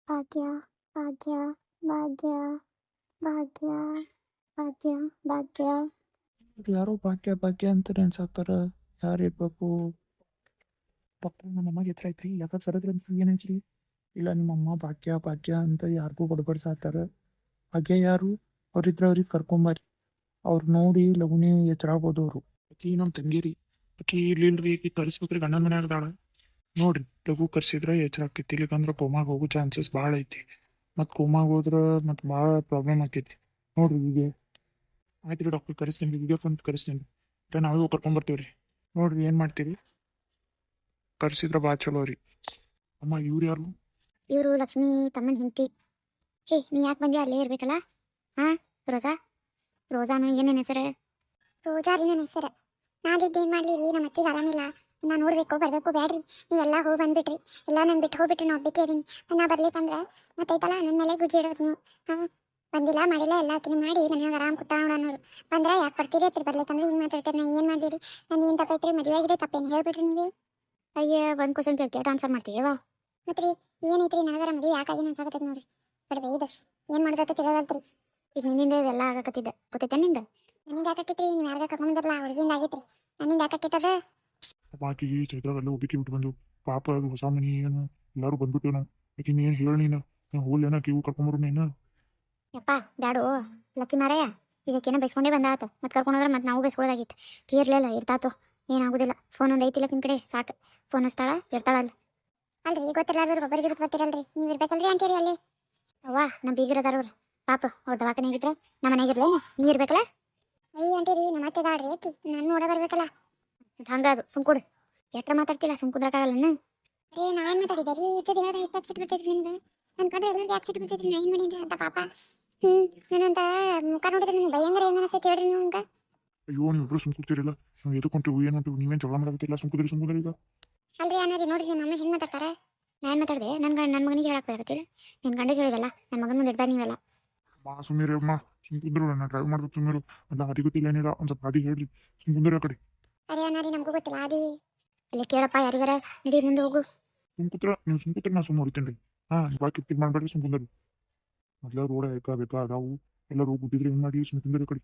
ಭಾಗ್ಯ ಭಾಗ್ಯ ಭಾಗ್ಯ ಭಾಗ್ಯ ಭಾಗ್ಯ ಭಾಗ್ಯ. ಯಾರೋ ಭಾಗ್ಯ ಭಾಗ್ಯ ಅಂತ ನೆನ್ಸಾಕ್ತಾರ. ಯಾರಿರ್ಬೇಕು? ಡಾಕ್ಟರ್ ನಮ್ಮಮ್ಮಗೆ ಹೆಸರು ಐತ್ರಿ, ಯಾಕೆ ಕರೆದ್ರೆ ಏನೈತ್ರಿ? ಇಲ್ಲ ನಿಮ್ಮಮ್ಮ ಭಾಗ್ಯ ಭಾಗ್ಯ ಅಂತ ಯಾರಿಗೂ ಬಡಬಡ್ಸಾತಾರ. ಭಾಗ್ಯ ಯಾರು? ಅವ್ರಿದ್ರೆ ಅವ್ರಿಗೆ ಕರ್ಕೊಂಬರ್ರಿ, ಅವ್ರು ನೋಡಿ ಲಗುನಿ ಎಚ್ಚರಾಗ್ಬೋದು ಅವರು. ಆಕಿ ನಮ್ಮ ತಂಗಿರಿ, ಆಕಿ ಇರ್ಲಿಲ್ರಿ, ಆಕಿ ಕಳಿಸ್ಬೇಕ್ರಿ, ಗಂಡನ ಮನ್ಯಾಗ ಅದಾಳ. ನೋಡ್ರಿ ಲಘು ಕರ್ಸಿದ್ರೆ ಎಚ್ಚರ ಆಕೈತಿ, ಇಲ್ಲಿಕಂದ್ರೆ ಕೋಮಾಗ ಹೋಗೋ ಚಾನ್ಸಸ್ ಭಾಳ ಐತಿ. ಮತ್ತು ಕೋಮಾಗ ಹೋದ್ರೆ ಮತ್ತು ಭಾಳ ಪ್ರಾಬ್ಲಮ್ ಆಕೈತಿ. ನೋಡ್ರಿ ಈಗ ಆಯ್ತು ರೀ, ಡಾಕ್ಟರ್ ಕರೆಸ್ತೀನಿ, ವಿಡಿಯೋ ಫೋನ್ ಕರೆಸ್ತೀನಿ ರೀ, ನಾವೇ ಹೋಗಿ ಕರ್ಕೊಂಬರ್ತೀವಿ ರೀ. ನೋಡ್ರಿ ಏನು ಮಾಡ್ತೀರಿ, ಕರ್ಸಿದ್ರೆ ಭಾಳ ಚಲೋ ರೀ. ಅಮ್ಮ ಇವ್ರು ಯಾರು? ಇವರು ಲಕ್ಷ್ಮಿ ತಮ್ಮನ ಹೆಂಡತಿ. ಹೇ, ನೀ ಯಾಕೆ ಬಂದಿ? ಅಲ್ಲೇ ಇರ್ಬೇಕಲ್ಲ. ಹಾ, ರೋಜಾ. ರೋಜಾನು ಏನೇನು ಹೆಸರು? ರೋಜಾ ರೀ ನನ್ನ ಹೆಸರು. ನಾಡಿದ್ದೇನು ಮಾಡಲಿ ರೀ, ನಮ್ಮ ಅತ್ತಿಗೆ ಆರಾಮಿಲ್ಲ. ನಾನು ನೋಡಬೇಕು ಬರಬೇಕು ಬೇಡ್ರಿ. ನೀವೆಲ್ಲ ಹೋಗಿ ಬಂದ್ಬಿಟ್ರಿ, ಎಲ್ಲ ನಾನು ಬಿಟ್ಟು ಹೋಗ್ಬಿಟ್ರಿ, ನಾ ಒಬ್ಬಕ್ಕೆ ಅದೀನಿ. ನಾ ಬರ್ಲಿಕ್ಕಂದ್ರೆ ಮತ್ತೈತಲ್ಲ ನನ್ನ ಮೇಲೆ ಗುಜ್ಜಿ ಇಡೋದು ನೀವು. ಹಾಂ, ಬಂದಿಲ್ಲ ಮಾಡಿಲ್ಲ ಎಲ್ಲ ಆಕಿನ ಮಾಡಿ ಮನ್ಯಾಗ ಆರಾಮ್ ಕೊಟ್ಟ ಅನ್ನೋರು. ಬಂದ್ರೆ ಯಾಕೆ ಬರ್ತೀರಿ ಅತ್ರಿ? ಬರ್ಲಿಕ್ಕಂದ್ರೆ ಹಿಂಗೆ ಮಾತಾಡ್ತಾರೆ. ನಾ ಏನು ಮಾಡಲಿ? ನಾನು ಏನು ತಪ್ಪೈತ್ರಿ? ಮದುವೆ ಆಗಿದೆ, ತಪ್ಪೇನು ಹೇಳ್ಬಿಟ್ರಿ ನೀವು? ಅಯ್ಯ, ಒಂದು ಕ್ವಶನ್ ಕೇಳ್ತೀಯ ಆನ್ಸರ್ ಮಾಡ್ತೀಯವ? ಮತ್ತೆ ರೀ ಏನೈತ್ರಿ? ನನಗರ ಮದುವೆ ಯಾಕಾಗಿ ಅನ್ಸಾಕತ್ತೈತಿ ನೋಡ್ರಿ. ಬಡವೆ ಇದು ಏನು ಮಾಡ್ದತ್ತ ತಿಳಿಯಲ್ತ್ರಿ. ಈಗ ನಿನ್ನಿಂದ ಇದೆಲ್ಲ ಆಗಕತ್ತಿದ್ದೆ ಗೊತ್ತೈತೆ ನಿಂಗೆ? ನನ್ನಿಂದ ಯಾಕೈತ್ರಿ? ನೀವು ಯಾರಿಗ ಕರ್ಕೊಂಡ್ಬಂದ್ರಲ್ಲ ಹುಡುಗಿಂದ ಆಗೈತ್ರಿ. ನನ್ನಿಂದ ಯಾಕೈತದ? ಆಕಿಗೆ ಚೈತ್ರಾಗೆಲ್ಲ ಒಬ್ಬಕ್ಕೆ ಬಿಟ್ಟು ಬಂದು ಪಾಪ ಅದು ಹೊಸ ಮನಿ ಏನು ಎಲ್ಲರೂ ಬಂದ್ಬಿಟ್ಟು ನಾವು ಆಕಿನ ಏನು ಹೇಳಿ ನೀನು ಹೋಗ್ಲೇನ ಆಕಿ ಇವು ಕರ್ಕೊಂಬರು ನೀನು. ಯಪ್ಪ ಬ್ಯಾಡು ಲಕ್ಕಿ ಮಾರಯ್ಯ. ಇದಕ್ಕೇನೋ ಬೈಸ್ಕೊಂಡೇ ಬಂದಾತ, ಮತ್ತೆ ಕರ್ಕೊಂಡೋದ್ರೆ ಮತ್ತೆ ನಾವು ಬೈಸ್ಕೊಳ್ಳೋದಾಗಿತ್ತು. ಕೀರ್ಲಿಲ್ಲ ಇರ್ತಾತು, ಏನಾಗೋದಿಲ್ಲ. ಫೋನ್ ಒಂದು ಐತಿಲ್ಲ ನಿನ್ನ ಕಡೆ, ಸಾಕು. ಫೋನ್ ಹಚ್ತಾಳ ಇರ್ತಾಳಲ್ಲ. ಅಲ್ರಿ ಗೊತ್ತಿರಲಾರ್ದು ಒಬ್ಬರಿಗೆ ಬಿಟ್ಟು ಬರ್ತೀರಲ್ರಿ, ನೀವು ಇರ್ಬೇಕಲ್ರಿ ಅಂತೀರಿ ಅಲ್ಲಿ. ಅವ್ವ ನಮ್ಮ ಬೀಗಿರದಾರವ್ರು ಪಾಪ, ಅವ್ರ ದವಾಖಾನೆಗಿದ್ರೆ ನಮ್ಮ ಮನೆಗಿರ್ಲೇ ನೀ ಇರ್ಬೇಕಲ್ಲ. ಅಯ್ಯ ಅಂತೀರಿ, ನಮ್ಮ ಅತ್ತೆ ದಾಡ್ರಿ ಆಕಿ ನಾನು ನೋಡ ಬರ್ಬೇಕಲ್ಲ. ಹಂಗ ಅದು ಸುಮ್ಕೂಡು, ಎಟ್ರ ಮಾತಾಡ್ತಿಲ್ಲ, ಸುಮ್ಕುದ್ರಕ್ಕಾಗಲ್ಲ. ಅರೇ ನಾ ಏನು ಮಾತಾಡಿದೆ ರೀ? ಇದ್ದದ್ದು ಹೇಳ್ದ ಯಾಕೆ ಸಿಟ್ಟು ಬರ್ತೈತ್ರಿ ನಿಮ್ಗೆ? ನನ್ನ ಕಂಡ್ರೆ ಎಲ್ಲರಿಗೂ ಯಾಕೆ ಸಿಟ್ಟು ಬರ್ತೈತ್ರಿ? ನಾ ಏನು ಮಾಡೀನಿ ಅಂತ ಪಾಪ. ನಾನಂತ ಮುಖ ನೋಡಿದ್ರೆ ನಿಮ್ಗೆ ಭಯಂಕರ ಏನು ಅನಿಸ್ತೈತಿ ಹೇಳ್ರಿ ನಿಮ್ಗೆ? ಅಯ್ಯೋ ನೀವಿಬ್ರು ಸುಮ್ ಕೂತಿರಲ್ಲ, ನಾವು ಎದಕ್ಕೆ ಹೊಂಟಿವು ಏನು ಹೊಂಟಿವು? ನೀವೇನು ಜಗಳ ಮಾಡಕತ್ತಿಲ್ಲ, ಸುಮ್ ಕುದ್ರಿ ಈಗ. ಅಲ್ರಿ ಅನ್ನಾರಿ ನೋಡ್ರಿ ನಿಮ್ಮ ಅಮ್ಮ ಹೆಂಗೆ ಮಾತಾಡ್ತಾರೆ. ನಾನು ಮಾತಾಡಿದೆ ನನ್ನ ಮಗನಿಗೆ ಹೇಳಕ್ಕೆ ಬರತ್ತಿಲ್ಲ. ನಿನ್ನ ಗಂಡಿಗೆ ಹೇಳಿದಲ್ಲ, ನನ್ನ ಮಗನ ಮುಂದೆ ಇಡ್ಬೇಡ ನೀವೆಲ್ಲ. ಮಾ ಸುಮ್ಮೀರಿ ಅಮ್ಮ, ಸುಮ್ ಕುಂದ್ರು, ನಾನು ಡ್ರೈವ್ ಮಾಡ್ಬೇಕು ಸುಮ್ಮೀರು. ಅಲ್ಲ ಅದಿ ಗೊತ್ತಿಲ್ಲ ಏನಿಲ್ಲ, ಒಂದು ಸ್ವಲ್ಪ ಅದಿ ಹೇಳ್ರಿ, ಸುಮ್ ಕುಂದ್ರಿ ಆ ಕಡೆ. ಅರೇ ಅನ್ನಾರಿ ನಮಗೂ ಗೊತ್ತಿಲ್ಲ ಅದಿ. ಅಲ್ಲಿ ಕೇಳಪ್ಪ ಯಾರಿಗಾರ, ನಡಿ ಮುಂದೆ ಹೋಗು. ಸುಮ್ ಕೂತ್ರೆ ನಾ ಸುಮ್ಮ ಹೊಡಿತೀನಿ ರೀ. ಹಾಂ, ಬಾಕಿ ಕಿತ್ ಮಾಡ್ಬೇಡ್ರಿ, ಸುಮ್ ಕುಂದ್ರಿ. ಮೊದ್ಲ ರೋಡ ಬೇಕಾ ಅದಾವು, ಎಲ್ಲರೂ ಗುದ್ದಿದ್ರೆ ಏನು ಮಾಡಿ ಸುಮ್ ಕುಂದ್ರಿ ಆ ಕಡೆ.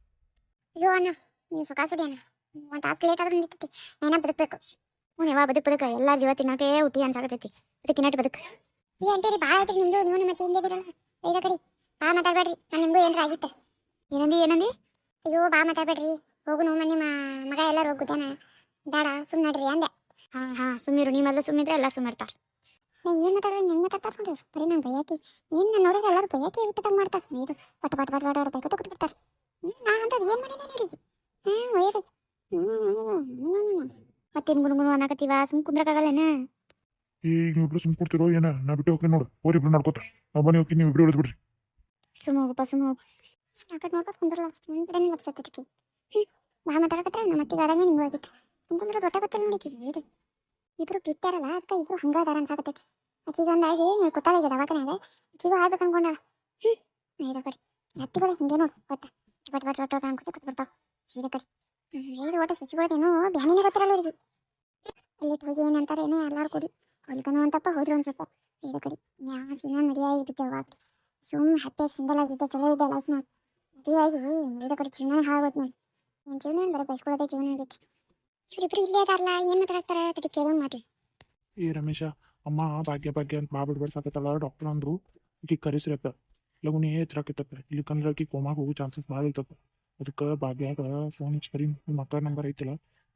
ಅಯ್ಯೋ ಅಣ್ಣ, ನೀವು ಸುಖ ಸುಡಿ ಅಣ್ಣ. ಒಂದು ತಾಸು ಲೇಟ್ ಆದ್ರೂ ನಿಂತೈತಿ, ಏನ ಬದುಕಬೇಕು. ಹ್ಞೂ ಯಾವ ಬದುಕ ಎಲ್ಲ ಜೀವ ತಿನ್ನೋಕೆ ಹುಟ್ಟಿ ಅನ್ಸಾಕತೈತಿ. ಅದಕ್ಕೆ ನಾಟಿ ಬದುಕು. ಈ ಅಂಟೇರಿ ಭಾಳ ಐತ್ರಿ ನಿಮ್ದು. ನೀವು ಮತ್ತೆ ಹಿಂಗೆ ಬಿಡೋಣ ಐದ ಕಡೆ. ಬಾ ಮಾತಾಡ್ಬೇಡ್ರಿ, ನಾನು ನಿಮಗೂ ಏನಾರ ಆಗಿತ್ತೆ. ಏನಂದಿ? ಅಯ್ಯೋ ಬಾ ಮಾತಾಡ್ಬೇಡ್ರಿ, ಹೋಗು. ನಿಮ್ಮ ಮಗ ಎಲ್ಲರೂ ಹೋಗುತ್ತಾನ, ಬೇಡ ಸುಮ್ಮನೆ ನಡ್ರಿ ಅಂದೆ. ಹಾಂ ಸುಮ್ಮಿರು, ನೀವೆಲ್ಲ ಸುಮ್ಮಿದ್ರೆ ಎಲ್ಲ ಸುಮ್ಮಿರ್ತಾರೆ. ನಾ ಏನು ಮಾತಾಡ್ರಿ ಹೆಂಗೆ ಮಾತಾಡ್ತಾರೆ ನೋಡ್ರಿ. ಬರೀ ನಾನು ಬೈಯಾಕಿ ಏನು ನನ್ನ ನೋಡಿದ್ರೆ ಎಲ್ಲರೂ ಬೈಯಾಕಿ ಹುಟ್ಟದಂಗೆ ಮಾಡ್ತಾರೆ. ಇದು ಪಟ್ ಪಟ್ ಪಟ್ ಪಟ್ ಬೈಕೋತ ಕೂತ್ಬಿಡ್ತಾರೆ. ನಾ ಅಂತದ್ದು ಏನು ಮಾಡೀನಿ ನೀರಿಗೆ? ಒಯ್ಯರು ಮತ್ತೇನು ಗುಣಗುಣ ಅನ್ನಕತ್ತೀವ? ಸುಮ್ ಕುಂದ್ರಕ್ಕಾಗಲ್ಲೇನ? ಈಗ ನೀವಿಬ್ರು ಸುಮ್ ಕೊಡ್ತಿರೋ ಏನ? ನಾ ಬಿಟ್ಟು ಹೋಗ್ತೀನಿ ನೋಡು, ಹೋರಿಬ್ರು ನಡ್ಕೋತ ನಾ ಬನ್ನಿ ಹೋಗ್ತೀನಿ, ನೀವು ಇಬ್ರು ಉಳಿದ್ ಬಿಡ್ರಿ. ಸುಮ್ಮ ಹೋಗಪ್ಪ, ಸುಮ್ಮ ಹೋಗು. ಆ ಕಡೆ ನೋಡ್ಕೊತ ಕುಂದ್ರಲ್ಲ, ನಿಮ್ಮ ಕಡೆ ಲಕ್ಷಕ್ಕೆ ಬಾ ಮಾತಾಡಕತ್ರ ನಮ್ಮ ಅತ್ತಿಗೆ ಆದಂಗೆ ನಿಂಗೂ ಆಗಿತ್ತು. ಕುಂದ್ರೆ ದೊಡ್ಡ ಗೊತ್ತಿಲ್ಲ ನೋಡಿ. ಇದು ಇಬ್ರು ಬಿತ್ತಾರಲ್ಲ ಅದಕ್ಕೆ ಇಬ್ರು ಹಂಗಾದಾರ ಅನ್ಸಾಕತ್ತೈತಿ. ಆಕಿಗೆ ಒಂದಾಗಿ ಗೊತ್ತಾಗಿದೆ ದವಾಖಾನೆಯಾಗ, ಆಕಿಗೂ ಆಗ್ಬೇಕು ಅನ್ಕೊಂಡಾಳ. ಐದ ಕಡೆ ಅತ್ತಿಗಳು ಹಿಂಗೆ ನೋಡು, ಒಟ್ಟ ಬಟ್ ಬಟ್ ಬಟ್ ಅನ್ಕೋತ ಕೂತ್ಬಿಡ್ತಾವ ಐದ ಕಡೆ. ಇದು ಒಟ್ಟು ಸಸಿಗಳದೇನೋ ಬ್ಯಾನಿನೇ ಗೊತ್ತಿರಲ್ಲ ಇವ್ರಿಗೆ. ಅಲ್ಲಿಟ್ಟು ಹೋಗಿ ಏನಂತಾರೆ ಏನೇ ಎಲ್ಲಾರು ಕೂಡಿ ಹೊಲ್ಕನೋ ಅಂತಪ್ಪ ಹೋದ್ರು ಒಂದು ಸ್ವಲ್ಪ ಐದ ಕಡೆ. ಯಾವ ಸಿನಿಮಾ ಮದುವೆಯಾಗಿ ಬಿದ್ದೆವು ಆ ಕಡೆ. ಸುಮ್ ಹ್ಯಾಪಿಯಾಗಿ ಸಿಂಗಲ್ ಆಗಿದ್ದೆ, ಚಲೋ ಇದೆ ಲೈಫ್ ನೋಡಿ. ಮದುವೆಯಾಗಿ ಐದ ಕಡೆ ಜೀವನ ಹಾಳಾಗೋದು ನೋಡಿ. ನನ್ನ ಜೀವನ ಬರೀ ಬಯಸ್ಕೊಳ್ಳೋದೇ ಜೀವನ ಆಗೈತಿ. ಇವರಿಬ್ರು ಇಲ್ಲೇ ಅದಾರಲ್ಲ, ಏನು ಮಾತಾಡ್ತಾರೆ ಅದಕ್ಕೆ ಕೇಳೋ ಮಾತು. ಏ ರಮೇಶ, ಅಮ್ಮ ಭಾಗ್ಯ ಭಾಗ್ಯ ಅಂತ ಬಾಬಿಡ್ ಬರ್ಸಾಕತ್ತಲ್ಲ, ಡಾಕ್ಟರ್ ಅಂದ್ರು ಈಗ ಕರೆಸ್ರಪ್ಪ ಲಗುನೇ ಎಚ್ಚರಾಕೈತಪ್ಪ, ಇಲ್ಲಿ ಕಂದ್ರೆ ಆಕಿ ಕೋಮಾಗ ಹೋಗೋ ಚಾನ್ಸಸ್ ಭಾಳ ಐತಪ್ಪ. ಅದಕ್ಕೆ ಭಾಗ್ಯಾಗ ಫೋನ್ ಹಚ್ಚಿ ಕರಿ, ನಿಮ್ಮ ಅಕ್ಕ ನಂಬರ್ ಐತಿಲ್ಲ,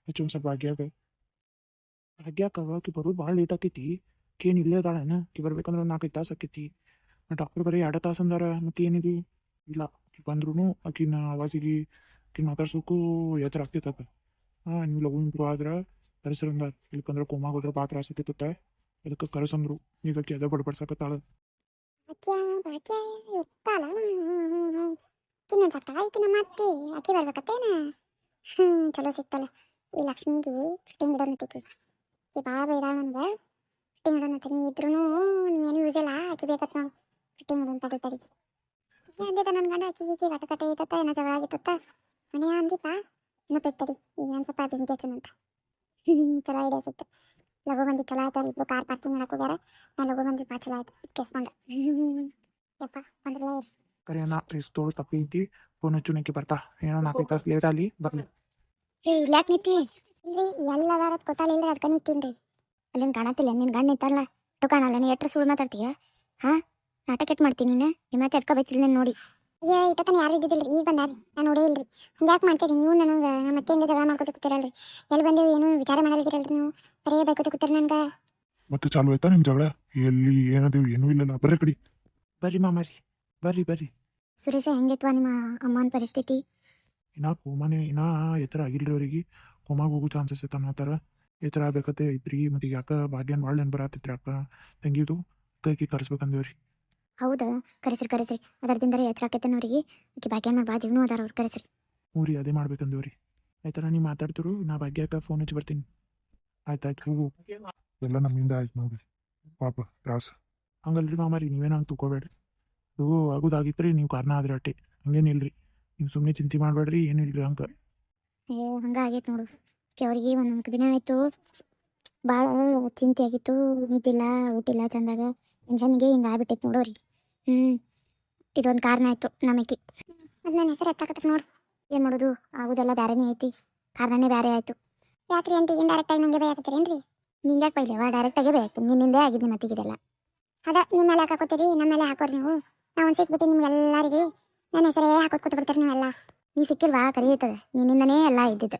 ಹಚ್ಚಿ ಒಂದು ಸ್ವಲ್ಪ ಭಾಗ್ಯಾಕ ಆಕಿ ಬರೋದು ಭಾಳ ಲೇಟ್ ಆಕೈತಿ. ಏನು ಇಲ್ಲೇ ಅದಾಳೇನ? ಆಕಿ ಬರ್ಬೇಕಂದ್ರೆ 4-5 ತಾಸು ಆಕೈತಿ. ಡಾಕ್ಟರ್ ಬರೀ 2 ತಾಸು ಅಂದಾರ, ಮತ್ತೆ ಏನಿದೆ ಇಲ್ಲ. ಆಕಿ ಬಂದ್ರು ಆಕಿನ ಆವಾಜಿಗೆ ಆಕಿನ ಮಾತಾಡ್ಸೋಕ್ಕೂ ಎಚ್ಚರ ಆಗ್ತೈತಪ್ಪ. ಹಾಂ, ನೀವು ಲಗು ಇಂಪ್ರೂವ್ ಆದ್ರೆ ಕರೆಸರಂದ, ಇಲ್ಕಂದ್ರೆ ಕೋಮಾಗ ಹೋದ್ರೆ ಭಾಳ ತ್ರಾಸ ಆಕೈತತ್ತ. ಅದಕ್ಕೆ ಕರೆಸಂದ್ರು, ಈಗ ಆಕಿ ಅದ ಬಡ್ಬಡ್ಸಾಕತ್ತಾಳ. ಭಾಗ್ಯ ಭಾಗ್ಯ ಇರ್ತಾಳ. ಕಿನ್ನ ಸಾಕ್ತಾಳ ಈಕಿನ ಮತ್ತೆ ಆಕಿ ಬರ್ಬೇಕತ್ತೇನ? ಚಲೋ ಸಿಕ್ತಲ್ಲ. ಈ ಲಕ್ಷ್ಮಿಗೆ ಫಿಟ್ಟಿಂಗ್ ಇಡೋನತಿಕಿ ಈ ಭಾಳ ಬೈದಾಳ ನನಗೆ. ಫಿಟ್ಟಿಂಗ್ ಇಡೋನತ್ತೀನಿ ಇದ್ರೂ ನೀ ಏನು ಯೂಸ್ ಇಲ್ಲ, ಆಕಿ ಬೇಕತ್ ನಾವು ಫಿಟ್ಟಿಂಗ್ ಇಡೋನ್ ತಡಿ. ಅಂದಿದ್ದ ನನ್ನ ಗಂಡ ಆಕಿ ಕಟ ಐತತ್ತ, ಏನೋ ಜಗಳ ಆಗಿತ್ತತ್ತ. ಮನೆಯ ಅಂದಿತ್ತ ಇನ್ನೂ ತಡಿ ಈಗ ಒಂದು ಸ್ವಲ್ಪ ಬೆಂಕಿ ಹಚ್ಚನಂತ. ಚಲೋ ಐಡಿಯಾ ಸಿಕ್ತು. ಲಘು ಬಂದು ಚಲೋ ಆಯ್ತು ಇಬ್ರು ಕಾರ್ ಪಾರ್ಕಿಂಗ್ ಮಾಡಕ್ಕೆ ಹೋಗ್ಯಾರ. ನಾನು ಲಘು ಬಂದು ಬಾ ಚಲೋ ಆಯ್ತು ಕೇಸ್ಕೊಂಡೆ. ಯಪ್ಪ ಬಂದ್ರಲ್ಲ ಎಷ್ಟು ಕರೆ ನಾ ತೋಳು ತಪ್ಪೈತಿ ಫೋನ್ ಹಚ್ಚುನಕ್ಕೆ ಬರ್ತಾ ಏನೋ 4 ತಾಸು ಲೇಟ್ ಆಗಲಿ ಬರ್ಲಿ. ಏ ಇಲ್ಲಾಕ್ ನಿಂತಿ ಇಲ್ರಿ ಎಲ್ಲದಾರ ಗೊತ್ತಾಲಿಲ್ರಿ ಅದಕ್ಕೆ ನಿಂತೀನ್ರಿ. ಅಲ್ಲಿನ ಕಾಣತ್ತಿಲ್ಲ ನಿನ್ನ ಗಂಡ ನಿಂತಾರಲ್ಲ ಟು ಕಾಣಲ್ಲ ನೀ ಎಟ್ರ ಸುಳ್ಳು ಮಾತಾಡ್ತೀಯ. ಹಾಂ ನಾಟಕ ಎಟ್ ಮಾಡ್ತೀನಿ ನೀನು ನಿಮ್ಮ ಮತ್ತೆ ಎತ್ಕೊ ಬೈತಿಲ್ಲ ನೀನು ನೋಡಿ. ಅಯ್ಯೋ ಇಟ್ಟತನ ಯಾರು ಇದ್ದಿದ್ದಿಲ್ಲ ಈಗ ಬಂದಾರಿ ನಾನು ನೋಡೇ ಇಲ್ರಿ. ಹಂಗ್ಯಾಕೆ ಮಾಡ್ತೀರಿ ನೀವು ನನಗೆ ನಮ್ಮ ಮತ್ತೆ ಹಿಂಗೆ ಜಗಳ ಮಾಡ್ಕೊತ ಕೂತಿರಲ್ರಿ. ಎಲ್ಲಿ ಬಂದೇವು ಏನು ವಿಚಾರ ಮಾಡಲ್ಗಿರಲ್ರಿ ನೀವು ಬರೀ ಬೈಕೋತ ಕೂತೀರಿ ನನಗೆ. ಮತ್ತೆ ಚಾಲು ಆಯ್ತಾ ನಿಮ್ಮ ಜಗಳ? ಎಲ್ಲಿ ಏನದೇವು ಏನೂ ಇಲ್ಲಲ್ಲ, ಬರ್ರಿ ಕಡಿ. ಬರ್ರಿ ಮಾಮಾರಿ ಬರ್ರಿ. ಸುರೇಶ ಹೆಂಗಿತ್ವ ನಿಮ್ಮ ಅಮ್ಮನ ಪರಿಸ್ಥಿತಿ? ಇನ್ನ ಕೋಮಾನೆ ಇನ್ನ ಎತ್ತರ ಆಗಿಲ್ರಿ ಅವ್ರಿಗೆ. ಕೋಮಾಗ ಹೋಗೋ ಚಾನ್ಸಸ್ ಐತೆ ಅನ್ನತ್ತಾರ. ಎತ್ತರ ಆಗ್ಬೇಕತ್ತೆ ಐತ್ರಿ. ಮತ್ತು ಈಗ ಯಾಕೆ ಭಾಗ್ಯನ್ ಭಾಳ ನೆನ್ ಬರತ್ತೈತ್ರಿ ಅಕ್ಕ ತಂಗಿದು ಕೈಕಿ ಕರೆಸ್ಬೇಕಂದೇವ್ರಿ. ಹೌದಾ ಕರೆಸ್ರಿ ಅದರದಿಂದರೆ ಎಚ್ಚರ ಆಕೈತೇನು ಅವ್ರಿಗೆ. ಆಕೆ ಭಾಗ್ಯನ ಭಾಳ ಜೀವನೂ ಅದಾರ ಅವ್ರು ಕರೆಸ್ರಿ. ಹ್ಞೂ ರೀ ಅದೇ ಮಾಡ್ಬೇಕಂದೇವ್ರಿ. ಆಯ್ತಾರ ನೀವು ಮಾತಾಡ್ತಿರು ನಾ ಭಾಗ್ಯಕ್ಕೆ ಫೋನ್ ಹಚ್ಚಿ ಬರ್ತೀನಿ. ಆಯ್ತು ಹೋಗು. ಎಲ್ಲ ನಮ್ಮಿಂದ ಆಯ್ತು ನೋಡ್ರಿ, ಪಾಪ ತ್ರಾಸ. ಹಂಗಲ್ರಿ ಮಾಮಾರಿ ನೀವೇನು ಹಂಗೆ ತಗೋಬೇಡ್ರಿ. ಅದು ಆಗೋದಾಗಿತ್ತು ರೀ ನೀವು ಕಾರಣ ಆದ್ರೆ ಅಟ್ಟೆ ಹಂಗೇನಿಲ್ರಿ. ನೀವು ಸುಮ್ಮನೆ ಚಿಂತೆ ಮಾಡಬೇಡ್ರಿ ಏನಿಲ್ರಿ ಹಂಗೆ. ಏ ಹಂಗೆ ಆಗೈತೆ ನೋಡು. ಅವ್ರಿಗೆ ಒಂದೊಂದು ದಿನ ಆಯಿತು ಭಾಳ ಚಿಂತೆ ಆಗಿತ್ತು. ನಿದ್ದಿಲ್ಲ ಊಟಿಲ್ಲ ಚಂದಾಗ ಟೆನ್ಷನ್ಗೆ ಹಿಂಗೆ ಆಗ್ಬಿಟ್ಟೈತೆ ನೋಡೋರಿ. ಇದೊಂದು ಕಾರಣ ಆಯಿತು ನಮಗೆ. ಅದು ನನ್ನ ಹೆಸರು ಹತ್ತಾಕತ್ತ ನೋಡು. ಏನು ಮಾಡೋದು ಆಗೋದೆಲ್ಲ ಬೇರೆನೇ ಐತಿ. ಕಾರಣನೇ ಬೇರೆ ಆಯಿತು. ಯಾಕ್ರಿ ಆಂಟಿ ಇಂಡೈರೆಕ್ಟಾಗಿ ನನಗೆ ಬೇಯಾಕತ್ತೀರೇನ್ರಿ? ನಿಂಗೆ ಯಾಕೆ ಬೈಲೇವಾ ಡೈರೆಕ್ಟಾಗೆ ಬೇಯಾಕ್ತೀನಿ. ನಿನ್ನಿಂದೇ ಆಗಿದ್ದು ಮತ್ತಿಗಿದೆಲ್ಲ. ಅದ ನಿಮ್ಮ ಮೇಲೆ ಯಾಕೆ ಹಾಕೋತೀರಿ ನಮ್ಮ ಮೇಲೆ ಹಾಕೋರಿ ನೀವು. ನಾವು ಒಂದು ಸಿಕ್ಬಿಟ್ಟು ನಿಮ್ಗೆಲ್ಲರಿಗೆ ನನ್ನ ಹೆಸರೇ ಹಾಕೋದು ಕೊಟ್ಟು ಬಿಡ್ತಾರೆ ನೀವೆಲ್ಲ. ನೀ ಸಿಕ್ಕಿಲ್ವಾ ಕರಿಯುತ್ತದೆ ನಿನ್ನಿಂದನೇ ಎಲ್ಲ ಇದ್ದಿದ್ದು.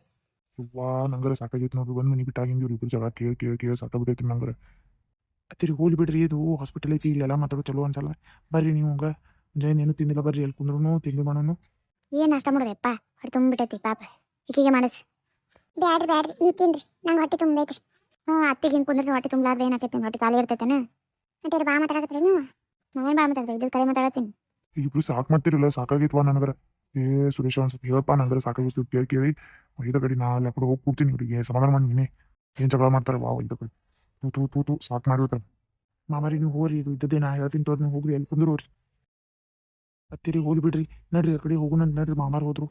ವಾ ನಂಗರ ಸಾಕಾಗೈತೆ ನೋಡ್ರಿ, ಒಂದು ಮನೆ ಬಿಟ್ಟಾಗಿಂದು ಇವ್ರು ಜಗಳ ಕೇಳಿ ಸಾಕಾಗ್ಬಿಟ್ಟೈತಿ ನಂಗರ. ಹತ್ತಿರಿ ಹೋಲಿ ಬಿಡ್ರಿ. ಇದು ಹಾಸ್ಪಿಟಲ್ ಐತಿ ಇಲ್ಲೆಲ್ಲ ಮಾತಾಡೋ ಚಲೋ ಅನ್ಸಲ್ಲ. ಬರ್ರಿ ನೀವು ಹಂಗೆ ಮುಂಜಾನೆ ಏನು ತಿಂದಿಲ್ಲ ಬರ್ರಿ ಎಲ್ಲಿ ಕುಂದ್ರೂ ತಿಂಡಿ ಮಾಡೋನು. ಏನು ನಾಷ್ಟ ಮಾಡೋದಪ್ಪ ಹೊಟ್ಟೆ ತುಂಬಿಬಿಟ್ಟೈತಿ ಪಾಪ ಈಕಿಗೆ ಮಾಡಿಸ್. ಬ್ಯಾಡ್ರಿ ನೀವು ತಿನ್ರಿ ನಂಗೆ ಹೊಟ್ಟೆ ತುಂಬೈತ್ರಿ. ಅತ್ತಿಗೆ ಹಿಂಗೆ ಕುಂದ್ರಿಸಿ ಹೊಟ್ಟೆ ತುಂಬಲಾರ್ದೆ ಏನಾಕೈತಿ ಹೊಟ್ಟೆ ಖಾಲಿ ಇರ್ತೈತೇನೆ. ಅಂತೇಳಿ ಬಾ ಮಾತಾಡಕತ್ರಿ ನೀವು. ನಾವೇನು ಬಾ ಮಾತಾಡ್ರಿ ಇದ್ರ ಕಡೆ ಮಾತಾಡತ್ತೀನಿ. ಇಬ್ರು ಸಾಕು ಮಾಡ್ತಿರಲ್ಲ, ಸಾಕಾಗೈತ್ವಾ ನನಗರ. ಸುರೇಶ ಅನ್ಸುತ್ತೆ ಹೇಳಪ್ಪ ನಂಗರ ಸಾಕಾಗಿತ್ತು ಕೇಳಿ ಐದ ಕಡೆ ನಾ ಅಲ್ಲಿ ಕಡೆ ಹೋಗಿ ಕೂಡ್ತೀನಿ ಇವ್ರಿಗೆ ಸಮಾಧಾನ ಮಾಡಿ. ನೀನೇ ಏನು ಜಗಳ ಮಾಡ್ತಾರೆ ವಾ ಐದ ಕಡೆ ತೂ ಸಾಕು ಮಾಡಿರ್ತಾರೆ. ಮಾಮಾರಿ ನೀವು ಹೋಗ್ರಿ ಇದು ಇದ್ದದ್ದೇ ನಾ ಹೇಳ್ತೀನಿ ತೋರ್ ನೀವು ಹೋಗ್ರಿ ಎಲ್ಲಿ ಕುಂದ್ರು ಹೋಗ್ರಿ. ಹತ್ತಿರಿ ಹೋಲಿ ಬಿಡ್ರಿ ನಡ್ರಿ ಆ ಕಡೆ ಹೋಗೋಣ ನಡ್ರಿ ಮಾಮಾರು ಹೋದ್ರು.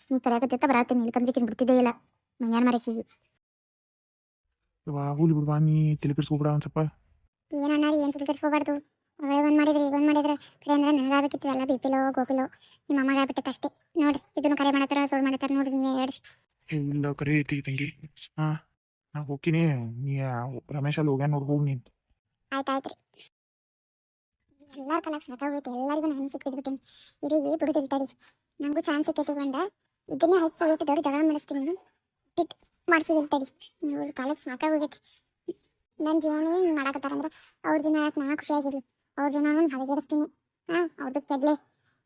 ನೀವು ತಲೆಯಾಗತ್ತ ಬರತ್ತೀನಿ ಇಲ್ಕಂದ್ರೆ ಬಿಡ್ತಿದ್ದೇ ಇಲ್ಲ. ನಂಗೆ ಏನು ಮಾಡಾಕಿದ್ವಿ ವಾ ಹೋಲಿ ಬಿಡ್ವಾ ನೀ ತಲೆ ಕೆಡಿಸ್ಕೊಬಿಡ ಒಂದು ಸ್ವಲ್ಪ. ಏನನ್ನ ಏನು ತಿಳ್ಕಿಸ್ಕೋಬಾರ್ದು. ಅವಳೇ ಒಂದು ಮಾಡಿದ್ರೆ ಈಗ ಒಂದು ಮಾಡಿದ್ರೆ ಕರೆ ಅಂದ್ರೆ ನನಗಾಗಬೇಕಿತ್ತು ಎಲ್ಲ ಬಿಪಿಲೋ ಗೋಪಿಲೋ ನಿಮ್ಮ ಅಮ್ಮಗೆ ಆಗ್ಬಿಟ್ಟೈತೆ ಅಷ್ಟೇ. ನೋಡ್ರಿ ಇದನ್ನು ಕರೆ ಮಾಡತ್ತಾರ ಸುಳ್ಳು ಮಾಡತ್ತಾರ ನೋಡ್ರಿ ನೀವೇ ಹೇಳಿ. ಇಲ್ಲ ಕರೆ ಐತಿ ತಂಗಿ. ಹಾಂ ನಾ ಹೋಗ್ತೀನಿ. ನೀ ರಮೇಶ್ ಅಲ್ಲಿ ಹೋಗ್ಯಾನ ನೋಡಿ ಹೋಗಿ ನೀನು. ಆಯ್ತು ರೀ. ಎಲ್ಲರ ಕಲಕ್ ಸಾಕಾಗೋಗೈತೆ ಎಲ್ಲರಿಗೂ ನಾನು ಸಿಕ್ಕಿದ್ಬಿಟ್ಟಿನಿ. ಇರಿಗೆ ಬಿಡುದಿಲ್ಲ ತಡಿ ನನಗೂ ಚಾನ್ಸ್ ಸಿಕ್ಕೈತಿ ಒಂದು. ಇದನ್ನೇ ಹಚ್ಚಿ ಹೋಗಿ ದೊಡ್ಡ ಜಗಳ ಮಾಡಿಸ್ತೀನಿ ಟಿಟ್ ಮಾಡಿಸಿದಿಲ್ಲ ತಡಿ. ಇವ್ರ ಕಾಲಕ್ಕೆ ಸಾಕಾಗೋಗೈತಿ. ನನ್ನ ಜೀವನವೇ ಹಿಂಗೆ ಮಾಡಾಕತ್ತಾರಂದ್ರೆ ಅವ್ರ ಜೀವನ ಯಾಕೆ ನಾ ಖುಷಿಯಾಗಿರ್ಲಿ. ಅವ್ರ ಜೀವನ ಹದಗೆಡಿಸ್ತೀನಿ. ಅವ್ರದ್ದು ಕೆಡ್ಲೆ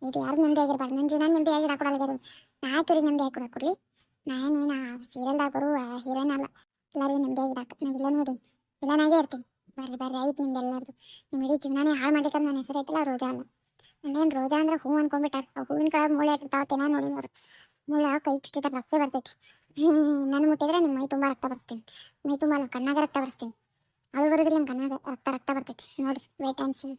ಇದು ಯಾರು ನೆಮ್ಮದಿ ಆಗಿರ್ಬಾರ್ದು. ನನ್ನ ಜೀವನ ನೆಮ್ಮದಿ ಆಗಿ ಹಾಕೊಡಲ್ಗಾರು ನಾ ಯಾಕೆ ನೆಮ್ಮದಿ ಆಗಿ ಕೊಡಾಕೊಡ್ಲಿ. ನಾನೇನು ಸೀರಿಯಲ್ದಾಗ ಬರುವ ಹೀರೋಯಿನ್ ಅಲ್ಲ. ಎಲ್ಲರಿಗೂ ನೆಮ್ಮದಿ ಆಗಿರಾಕ ನಾವು ವಿಲನೇ ಇದೀನಿ ವಿಲನಾಗೇ ಇರ್ತೀನಿ. ಬರ್ರಿ ಆಯ್ತು ನಿಮ್ದು ಎಲ್ಲರದು. ನಿಮ್ಮ ಇಡೀ ಜೀವನನೇ ಹಾಳು ಮಾಡಿಕಂದ್ರೆ ನನ್ನ ಹೆಸರು ಐತಲ್ಲ ರೋಜಾ ಅಲ್ಲ. ನಾನೇನು ರೋಜಾ ಅಂದ್ರೆ ಹೂ ಅನ್ಕೊಂಡ್ಬಿಟ್ಟಾರ. ಆ ಹೂವಿನ ಕಾಳು ಮುಳ್ಳು ಇಟ್ಟಿರ್ತಾವತ್ತೇನ ನೋಡಿಲ್ಲ ಅವರು. ಮುಳ್ಳ ಕೈ ಚುಚ್ಚಿದ್ರೆ ರಕ್ತ ಬರ್ತೈತಿ. ನಾನು ಮುಟ್ಟಿದ್ರೆ ನಿಮ್ಮ ಮೈ ತುಂಬ ರಕ್ತ ಬರ್ತೀನಿ. ಮೈ ತುಂಬ ಅಲ್ಲ ಕಣ್ಣಾಗ ರಕ್ತ ಬರ್ಸ್ತೀನಿ. ಅದು ಬರೋದಿಲ್ಲ ನಮ್ಮ ಕಣ್ಣಾಗ ರಕ್ತ ಬರ್ತೈತಿ. ನೋಡಿರಿ ವೇಟ್ ಆ್ಯಂಡ್ ಸಿ.